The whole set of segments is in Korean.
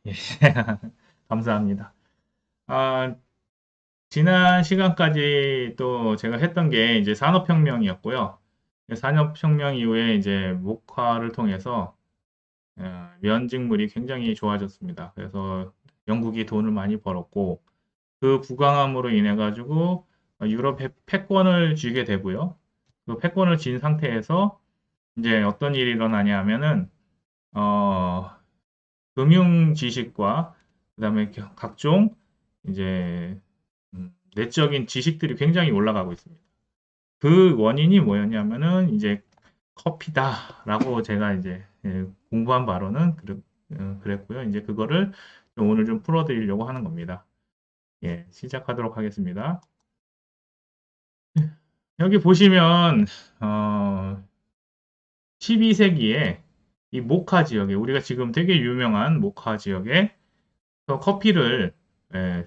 예. 감사합니다. 아, 지난 시간까지 또 제가 했던 게 이제 산업혁명이었고요. 산업혁명 이후에 이제 목화를 통해서 면직물이 굉장히 좋아졌습니다. 그래서 영국이 돈을 많이 벌었고 그 부강함으로 인해 가지고 유럽 패권을 쥐게 되고요. 그 패권을 쥔 상태에서 이제 어떤 일이 일어나냐 하면은 어, 금융 지식과 그다음에 각종 이제 내적인 지식들이 굉장히 올라가고 있습니다. 그 원인이 뭐였냐면은 이제 커피다라고 제가 이제 공부한 바로는 그랬고요. 이제 그거를 오늘 좀 풀어드리려고 하는 겁니다. 예, 시작하도록 하겠습니다. 여기 보시면 12세기에 이 모카 지역에 우리가 지금 되게 유명한 모카 지역에 커피를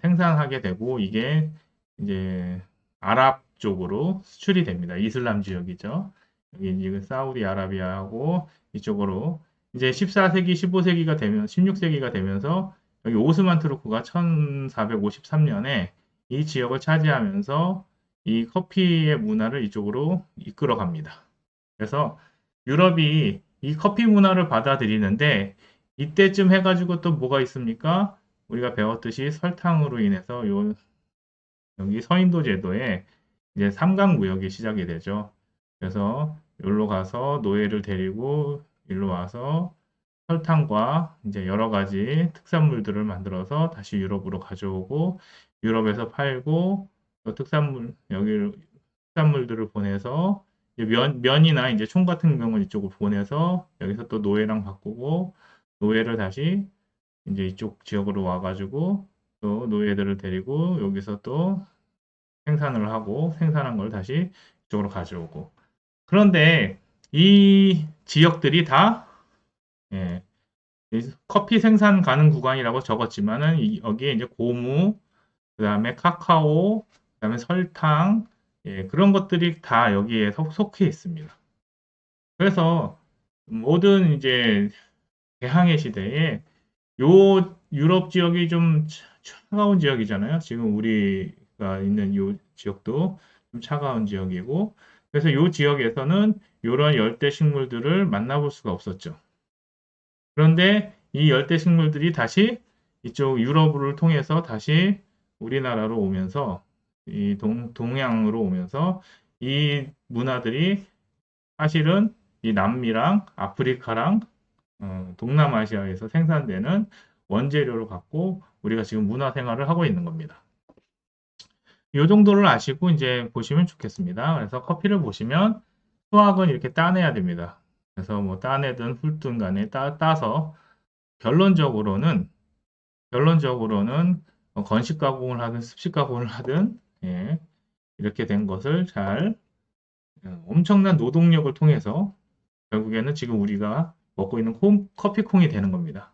생산하게 되고 이게 이제 아랍 쪽으로 수출이 됩니다. 이슬람 지역이죠. 여기 지금 사우디아라비아하고 이쪽으로 이제 14세기, 15세기가 되면 16세기가 되면서 여기 오스만 투르크가 1453년에 이 지역을 차지하면서 이 커피의 문화를 이쪽으로 이끌어 갑니다. 그래서 유럽이 이 커피 문화를 받아들이는데 이때쯤 해가지고 또 뭐가 있습니까? 우리가 배웠듯이 설탕으로 인해서 여기 서인도 제도에 이제 삼강무역이 시작이 되죠. 그래서 여기로 가서 노예를 데리고 일로 와서 설탕과 이제 여러 가지 특산물들을 만들어서 다시 유럽으로 가져오고 유럽에서 팔고 또 여기 특산물들을 보내서 이제 면이나 이제 총 같은 경우는 이쪽으로 보내서 여기서 또 노예랑 바꾸고 노예를 다시 이제 이쪽 지역으로 와가지고 또 노예들을 데리고 여기서 또 생산을 하고 생산한 걸 다시 이쪽으로 가져오고. 그런데 이 지역들이 다 예, 커피 생산 가능 구간이라고 적었지만은 여기에 이제 고무, 그다음에 카카오, 그다음에 설탕, 그런 것들이 다 여기에 속해 있습니다. 그래서 모든 이제 대항해 시대에 요 유럽 지역이 좀 차가운 지역이잖아요. 지금 우리가 있는 요 지역도 좀 차가운 지역이고, 그래서 요 지역에서는 이런 열대 식물들을 만나볼 수가 없었죠. 그런데 이 열대 식물들이 다시 이쪽 유럽을 통해서 다시 우리나라로 오면서 이 동양으로 오면서 이 문화들이 사실은 이 남미랑 아프리카랑 동남아시아에서 생산되는 원재료를 갖고 우리가 지금 문화 생활을 하고 있는 겁니다. 이 정도를 아시고 이제 보시면 좋겠습니다. 그래서 커피를 보시면 수확은 이렇게 따내야 됩니다. 그래서 뭐 따내든 훑든 간에 따서 결론적으로는 건식 가공을 하든 습식 가공을 하든 이렇게 된 것을 잘 엄청난 노동력을 통해서 결국에는 지금 우리가 먹고 있는 커피콩이 되는 겁니다.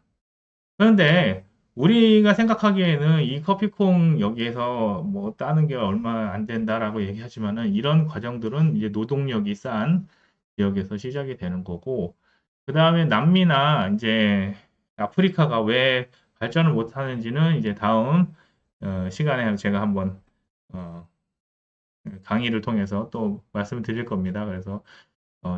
그런데 우리가 생각하기에는 이 커피콩 여기에서 뭐 따는 게 얼마 안 된다라고 얘기하지만은 이런 과정들은 이제 노동력이 싼 지역에서 시작이 되는 거고, 그 다음에 남미나 이제 아프리카가 왜 발전을 못 하는지는 이제 다음 시간에 제가 한번 어, 강의를 통해서 또 말씀을 드릴 겁니다. 그래서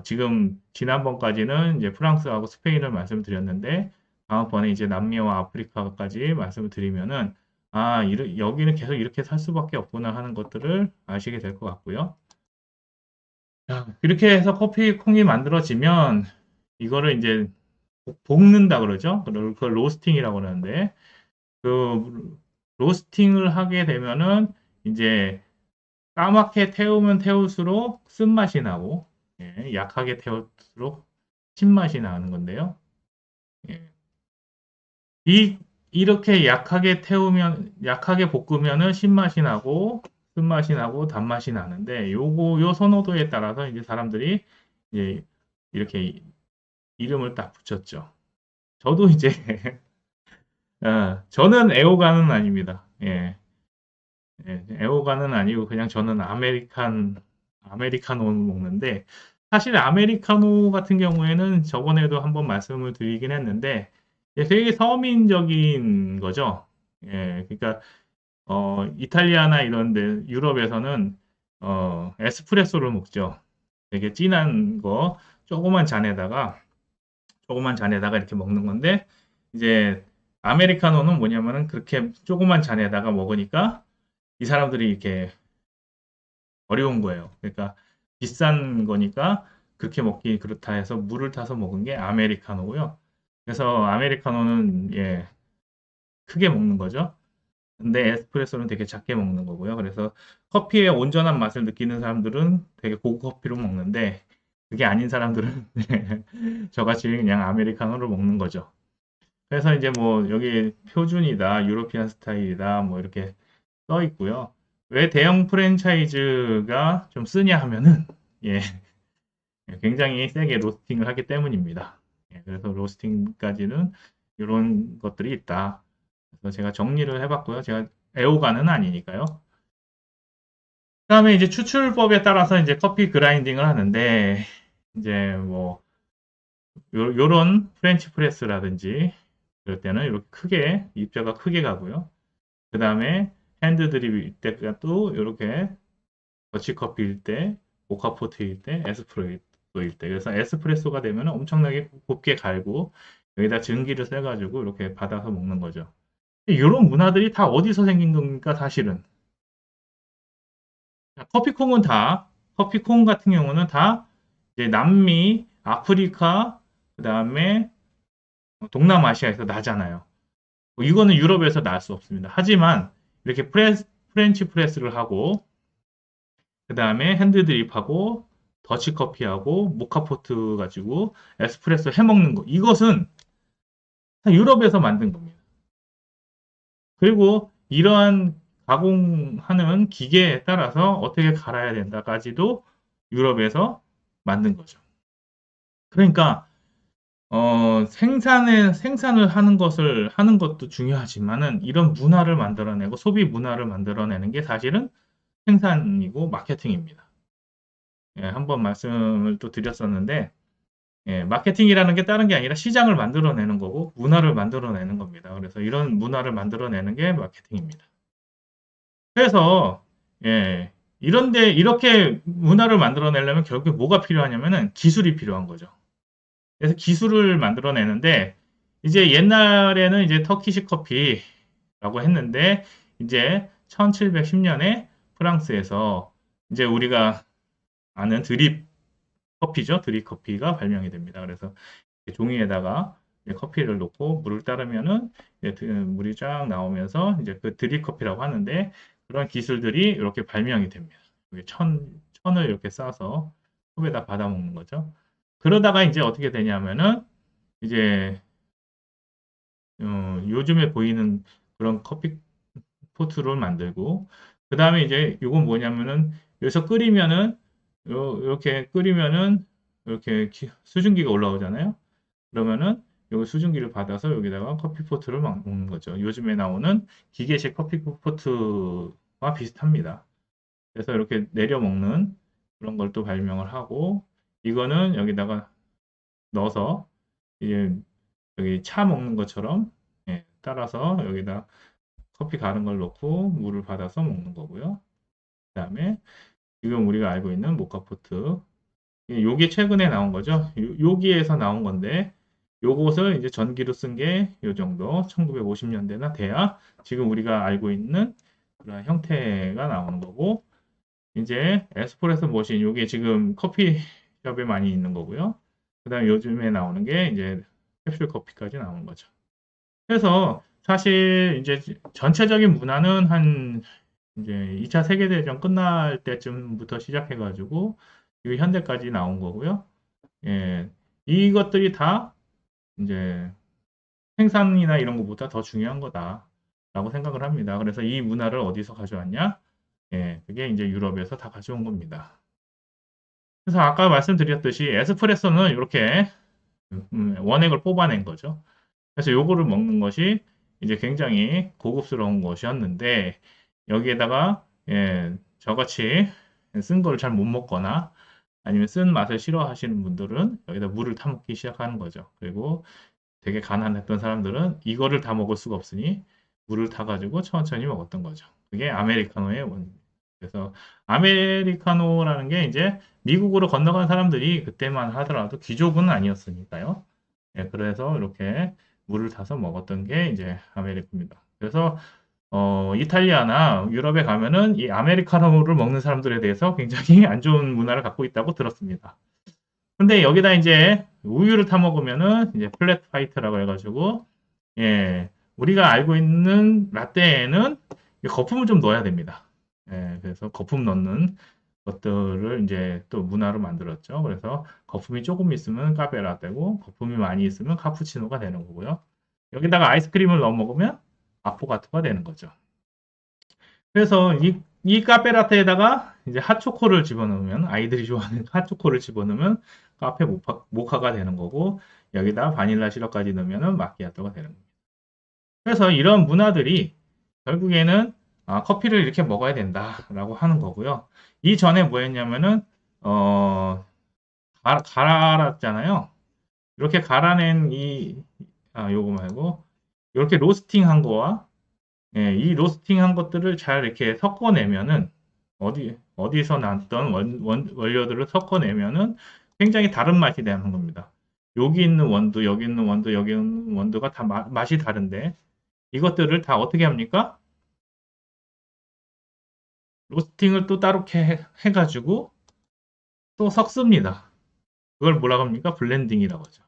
지금 지난번까지는 이제 프랑스하고 스페인을 말씀드렸는데 다음번에 이제 남미와 아프리카까지 말씀을 드리면은 여기는 계속 이렇게 살 수밖에 없구나 하는 것들을 아시게 될 것 같고요. 자, 이렇게 해서 커피 콩이 만들어지면 이거를 이제 볶는다 그러죠. 그걸 로스팅이라고 그러는데 그 로스팅을 하게 되면은 이제 까맣게 태우면 태울수록 쓴맛이 나고 약하게 태울수록 신맛이 나는 건데요. 예. 이렇게 약하게 볶으면은 신맛이 나고 쓴맛이 나고 단맛이 나는데 요 선호도에 따라서 이제 사람들이 이제 이렇게 이름을 딱 붙였죠. 저도 이제 저는 애호가는 아닙니다. 애호가는 아니고 그냥 저는 아메리카노 먹는데 사실 아메리카노 같은 경우에는 저번에도 한번 말씀을 드리긴 했는데 예, 되게 서민적인 거죠. 예, 그러니까 이탈리아나 이런 데 유럽에서는 에스프레소를 먹죠. 되게 진한 거 조그만 잔에다가 이렇게 먹는 건데 이제 아메리카노는 뭐냐면은 그렇게 조그만 잔에다가 먹으니까 이 사람들이 이렇게 어려운 거예요. 그러니까 비싼 거니까 그렇게 먹기 그렇다 해서 물을 타서 먹은 게 아메리카노고요. 그래서 아메리카노는 예, 크게 먹는 거죠. 근데 에스프레소는 되게 작게 먹는 거고요. 그래서 커피의 온전한 맛을 느끼는 사람들은 되게 고급 커피로 먹는데 그게 아닌 사람들은 저같이 그냥 아메리카노를 먹는 거죠. 그래서 이제 뭐 여기 표준이다, 유로피안 스타일이다, 뭐 이렇게 써 있고요. 왜 대형 프랜차이즈가 좀 쓰냐 하면은 예, 굉장히 세게 로스팅을 하기 때문입니다. 예, 그래서 로스팅까지는 이런 것들이 있다. 그래서 제가 정리를 해봤고요. 제가 애호가는 아니니까요. 그다음에 이제 추출법에 따라서 이제 커피 그라인딩을 하는데 이제 뭐 요런 프렌치 프레스라든지 그럴 때는 이렇게 크게 입자가 크게 가고요. 그다음에 핸드 드립일 때가 또 이렇게 더치커피일 때, 모카포트일 때, 에스프레소일 때. 그래서 에스프레소가 되면 엄청나게 곱게 갈고 여기다 증기를 써가지고 이렇게 받아서 먹는 거죠. 이런 문화들이 다 어디서 생긴 겁니까, 사실은? 커피콩은 다, 커피콩 같은 경우는 다 이제 남미, 아프리카, 그 다음에 동남아시아에서 나잖아요. 뭐 이거는 유럽에서 날 수 없습니다. 하지만 이렇게 프렌치 프레스를 하고, 그 다음에 핸드 드립하고, 더치커피하고, 모카포트 가지고 에스프레소 해먹는 거. 이것은 다 유럽에서 만든 겁니다. 그리고 이러한 가공하는 기계에 따라서 어떻게 갈아야 된다까지도 유럽에서 만든 거죠. 그러니까 생산을 하는 것을 하는 것도 중요하지만은 이런 문화를 만들어내고 소비 문화를 만들어내는 게 사실은 생산이고 마케팅입니다. 예, 한번 말씀을 또 드렸었는데 예, 마케팅이라는 게 다른 게 아니라 시장을 만들어내는 거고 문화를 만들어내는 겁니다. 그래서 이런 문화를 만들어내는 게 마케팅입니다. 그래서 예, 이런데 이렇게 문화를 만들어내려면 결국 뭐가 필요하냐면은 기술이 필요한 거죠. 그래서 기술을 만들어내는데 이제 옛날에는 이제 터키시 커피라고 했는데 이제 1710년에 프랑스에서 이제 우리가 아는 드립 커피죠. 드립 커피가 발명이 됩니다. 그래서 종이에다가 커피를 넣고 물을 따르면은 물이 쫙 나오면서 이제 그 드립 커피라고 하는데 그런 기술들이 이렇게 발명이 됩니다. 천을 이렇게 싸서 컵에다 받아 먹는 거죠. 그러다가 이제 어떻게 되냐면은 이제 요즘에 보이는 그런 커피 포트를 만들고 그 다음에 이제 이건 뭐냐면은 여기서 끓이면은 이렇게 끓이면은 이렇게 수증기가 올라오잖아요. 그러면은 여기 수증기를 받아서 여기다가 커피 포트를 먹는 거죠. 요즘에 나오는 기계식 커피 포트와 비슷합니다. 그래서 이렇게 내려 먹는 그런 걸 또 발명을 하고 이거는 여기다가 넣어서 이제 여기 차 먹는 것처럼 예, 따라서 여기다 커피 가는 걸 넣고 물을 받아서 먹는 거고요. 그다음에 지금 우리가 알고 있는 모카포트 요게 최근에 나온 거죠. 여기에서 나온 건데 요것을 이제 전기로 쓴 게 요 정도 1950년대나 돼야 지금 우리가 알고 있는 그런 형태가 나오는 거고 이제 에스프레소 머신 요게 지금 커피숍에 많이 있는 거고요. 그다음에 요즘에 나오는 게 이제 캡슐 커피까지 나오는 거죠. 그래서 사실 이제 전체적인 문화는 한 이제 2차 세계대전 끝날 때쯤부터 시작해가지고 이 현대까지 나온 거고요. 예, 이것들이 다 이제 생산이나 이런 것보다 더 중요한 거다라고 생각을 합니다. 그래서 이 문화를 어디서 가져왔냐? 예, 그게 이제 유럽에서 다 가져온 겁니다. 그래서 아까 말씀드렸듯이 에스프레소는 이렇게 원액을 뽑아낸 거죠. 그래서 요거를 먹는 것이 이제 굉장히 고급스러운 것이었는데 여기에다가 예, 저같이 쓴 걸 잘 못 먹거나 아니면 쓴 맛을 싫어하시는 분들은 여기다 물을 타먹기 시작하는 거죠. 그리고 되게 가난했던 사람들은 이거를 다 먹을 수가 없으니 물을 타가지고 천천히 먹었던 거죠. 그게 아메리카노의 원. 그래서 아메리카노라는 게 이제 미국으로 건너간 사람들이 그때만 하더라도 귀족은 아니었으니까요. 예, 그래서 이렇게 물을 타서 먹었던 게 이제 아메리카노입니다. 그래서 이탈리아나 유럽에 가면은 이 아메리카노를 먹는 사람들에 대해서 굉장히 안 좋은 문화를 갖고 있다고 들었습니다. 근데 여기다 이제 우유를 타 먹으면은 이제 플랫 화이트라고 해가지고 예, 우리가 알고 있는 라떼에는 거품을 좀 넣어야 됩니다. 예, 그래서 거품 넣는 것들을 이제 또 문화로 만들었죠. 그래서 거품이 조금 있으면 카페 라떼고 거품이 많이 있으면 카푸치노가 되는 거고요. 여기다가 아이스크림을 넣어 먹으면 아포가토가 되는 거죠. 그래서 이 카페라테에다가 이제 핫초코를 집어넣으면 아이들이 좋아하는 핫초코를 집어넣으면 카페 모카가 되는 거고 여기다 바닐라 시럽까지 넣으면 마키아토가 되는 겁니다. 그래서 이런 문화들이 결국에는 커피를 이렇게 먹어야 된다라고 하는 거고요. 이전에 뭐였냐면은 갈았잖아요. 이렇게 갈아낸 요거 말고 이렇게 로스팅한 거와 예, 이 로스팅한 것들을 잘 이렇게 섞어내면은 어디서 났던 원료들을 섞어내면은 굉장히 다른 맛이 되는 겁니다. 여기 있는 원두, 여기 있는 원두, 여기 있는 원두가 다 맛이 다른데 이것들을 다 어떻게 합니까? 로스팅을 또 따로 해가지고 또 섞습니다. 그걸 뭐라고 합니까? 블렌딩이라고 하죠.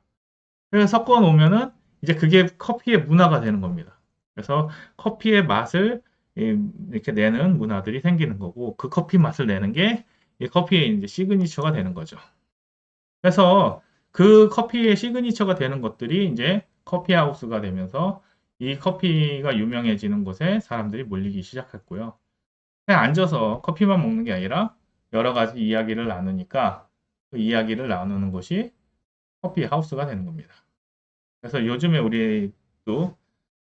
그래서 섞어 놓으면은 이제 그게 커피의 문화가 되는 겁니다. 그래서 커피의 맛을 이렇게 내는 문화들이 생기는 거고 그 커피 맛을 내는 게 이 커피의 이제 시그니처가 되는 거죠. 그래서 그 커피의 시그니처가 되는 것들이 이제 커피 하우스가 되면서 이 커피가 유명해지는 곳에 사람들이 몰리기 시작했고요. 그냥 앉아서 커피만 먹는 게 아니라 여러 가지 이야기를 나누니까 그 이야기를 나누는 곳이 커피 하우스가 되는 겁니다. 그래서 요즘에 우리도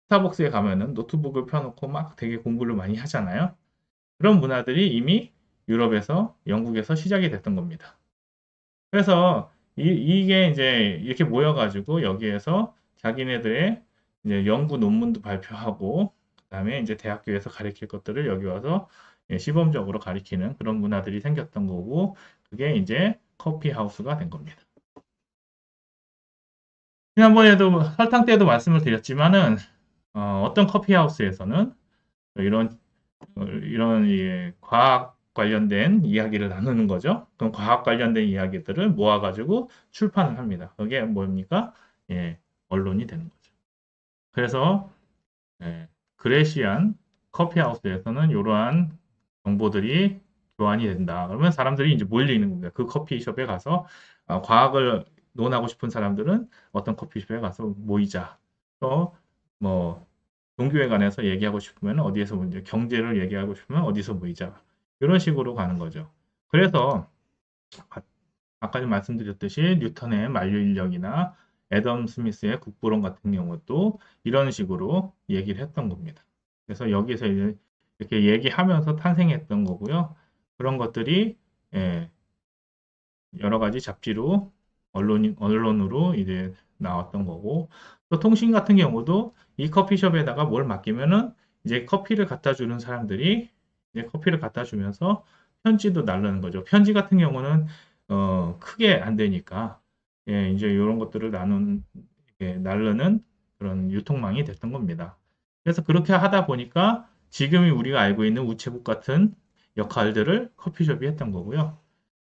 스타벅스에 가면은 노트북을 펴놓고 막 되게 공부를 많이 하잖아요. 그런 문화들이 이미 유럽에서, 영국에서 시작이 됐던 겁니다. 그래서 이게 이제 이렇게 모여가지고 여기에서 자기네들의 이제 연구 논문도 발표하고, 그다음에 이제 대학교에서 가르칠 것들을 여기 와서 시범적으로 가르치는 그런 문화들이 생겼던 거고, 그게 이제 커피 하우스가 된 겁니다. 지난번에도 설탕 때도 말씀을 드렸지만은 어떤 커피 하우스에서는 이런 과학 관련된 이야기를 나누는 거죠. 그럼 과학 관련된 이야기들을 모아가지고 출판을 합니다. 그게 뭡니까? 예, 언론이 되는 거죠. 그래서 그레시안 커피 하우스에서는 이러한 정보들이 교환이 된다. 그러면 사람들이 이제 몰리는 겁니다. 그 커피숍에 가서 과학을 논하고 싶은 사람들은 어떤 커피숍에 가서 모이자. 또 뭐 종교에 관해서 얘기하고 싶으면 어디에서 모이자. 경제를 얘기하고 싶으면 어디서 모이자. 이런 식으로 가는 거죠. 그래서 아까 말씀드렸듯이 뉴턴의 만유인력이나 애덤 스미스의 국부론 같은 경우도 이런 식으로 얘기를 했던 겁니다. 그래서 여기서 이렇게 얘기하면서 탄생했던 거고요. 그런 것들이 여러 가지 잡지로 언론으로 이제 나왔던 거고 또 통신 같은 경우도 이 커피숍에다가 뭘 맡기면은 이제 커피를 갖다 주는 사람들이 이제 커피를 갖다 주면서 편지도 날르는 거죠. 편지 같은 경우는 크게 안 되니까 이제 이런 것들을 날르는 그런 유통망이 됐던 겁니다. 그래서 그렇게 하다 보니까 지금이 우리가 알고 있는 우체국 같은 역할들을 커피숍이 했던 거고요.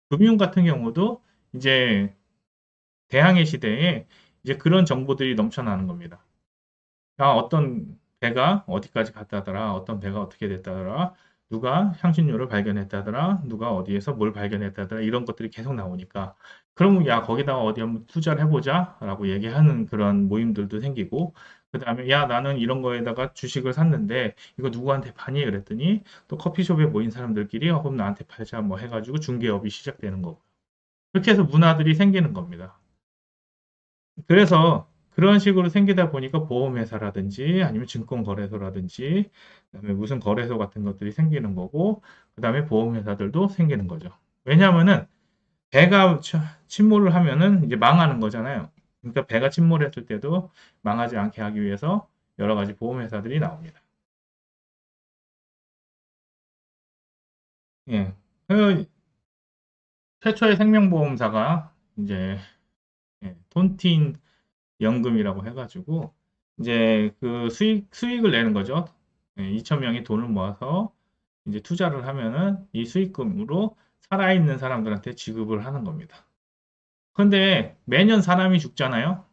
금융 같은 경우도 이제 대항해 시대에 이제 그런 정보들이 넘쳐나는 겁니다. 어떤 배가 어디까지 갔다더라, 어떤 배가 어떻게 됐다더라, 누가 향신료를 발견했다더라, 누가 어디에서 뭘 발견했다더라, 이런 것들이 계속 나오니까, 그러면 야, 거기다가 어디 한번 투자를 해보자, 라고 얘기하는 그런 모임들도 생기고, 그 다음에 야, 나는 이런 거에다가 주식을 샀는데, 이거 누구한테 파니? 그랬더니, 또 커피숍에 모인 사람들끼리, 그럼 나한테 팔자, 뭐 해가지고 중개업이 시작되는 거고. 그렇게 해서 문화들이 생기는 겁니다. 그래서 그런 식으로 생기다 보니까 보험회사라든지 아니면 증권거래소라든지 그다음에 무슨 거래소 같은 것들이 생기는 거고 그다음에 보험회사들도 생기는 거죠. 왜냐하면은 배가 침몰을 하면은 이제 망하는 거잖아요. 그러니까 배가 침몰했을 때도 망하지 않게 하기 위해서 여러 가지 보험회사들이 나옵니다. 예. 그 최초의 생명보험사가 이제 톤틴 연금이라고 해가지고 이제 그 수익을 내는 거죠. 2천 명이 돈을 모아서 이제 투자를 하면은 이 수익금으로 살아있는 사람들한테 지급을 하는 겁니다. 근데 매년 사람이 죽잖아요.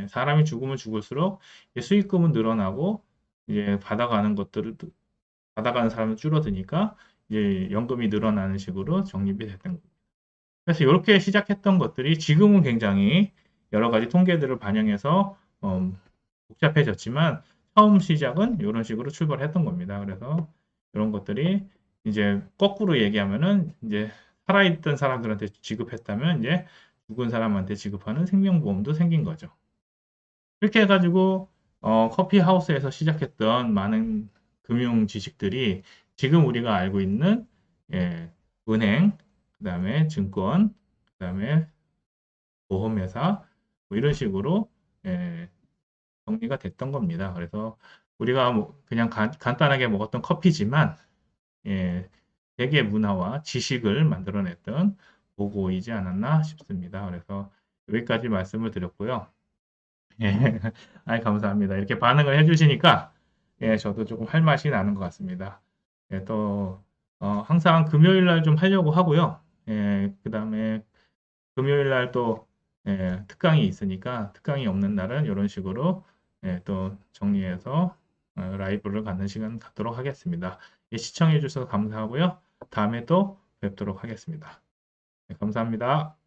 사람이 죽으면 죽을수록 이제 수익금은 늘어나고 이제 받아가는 사람은 줄어드니까 이제 연금이 늘어나는 식으로 적립이 됐던 겁니다. 그래서 이렇게 시작했던 것들이 지금은 굉장히 여러 가지 통계들을 반영해서 복잡해졌지만 처음 시작은 이런 식으로 출발했던 겁니다. 그래서 이런 것들이 이제 거꾸로 얘기하면은 이제 살아있던 사람들한테 지급했다면 이제 죽은 사람한테 지급하는 생명보험도 생긴 거죠. 이렇게 해가지고 커피 하우스에서 시작했던 많은 금융 지식들이 지금 우리가 알고 있는 예, 은행, 그다음에 증권, 그다음에 보험회사 뭐 이런 식으로 예, 정리가 됐던 겁니다. 그래서 우리가 뭐 그냥 간단하게 먹었던 커피지만 예, 세계 문화와 지식을 만들어냈던 보고이지 않았나 싶습니다. 그래서 여기까지 말씀을 드렸고요. 예, 아이, 감사합니다. 이렇게 반응을 해주시니까, 예, 저도 조금 할 맛이 나는 것 같습니다. 예, 또, 항상 금요일 날 좀 하려고 하고요. 예, 그 다음에 금요일 날 또, 예, 특강이 있으니까, 특강이 없는 날은 이런 식으로, 예, 또 정리해서 라이브를 갖는 시간 갖도록 하겠습니다. 예, 시청해 주셔서 감사하고요. 다음에 또 뵙도록 하겠습니다. 네, 감사합니다.